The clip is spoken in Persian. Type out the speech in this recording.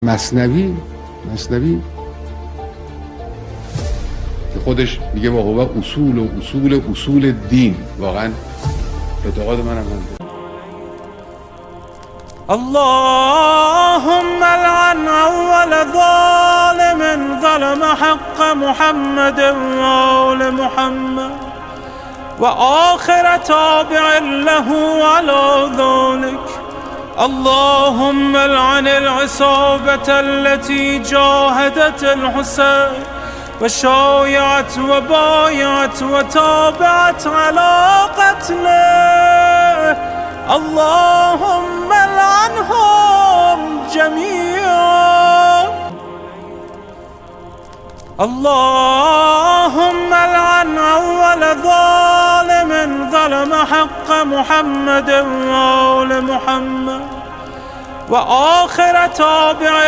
مثنوی که خودش میگه واقعا اصول دین، واقعا اعتقاد منم هست. اللهم لعن اول ظالم ظلم حق محمد وآل محمد وآخر تابع له على ذلك. اللهم لعن العصابة التي جاهدت الحسين وشايعت وبايعت وتابعت على قتله. اللهم لعنهم جميعا. اللهم لعن أول ظالم ظلم حق محمد وآل محمد وآخر تابع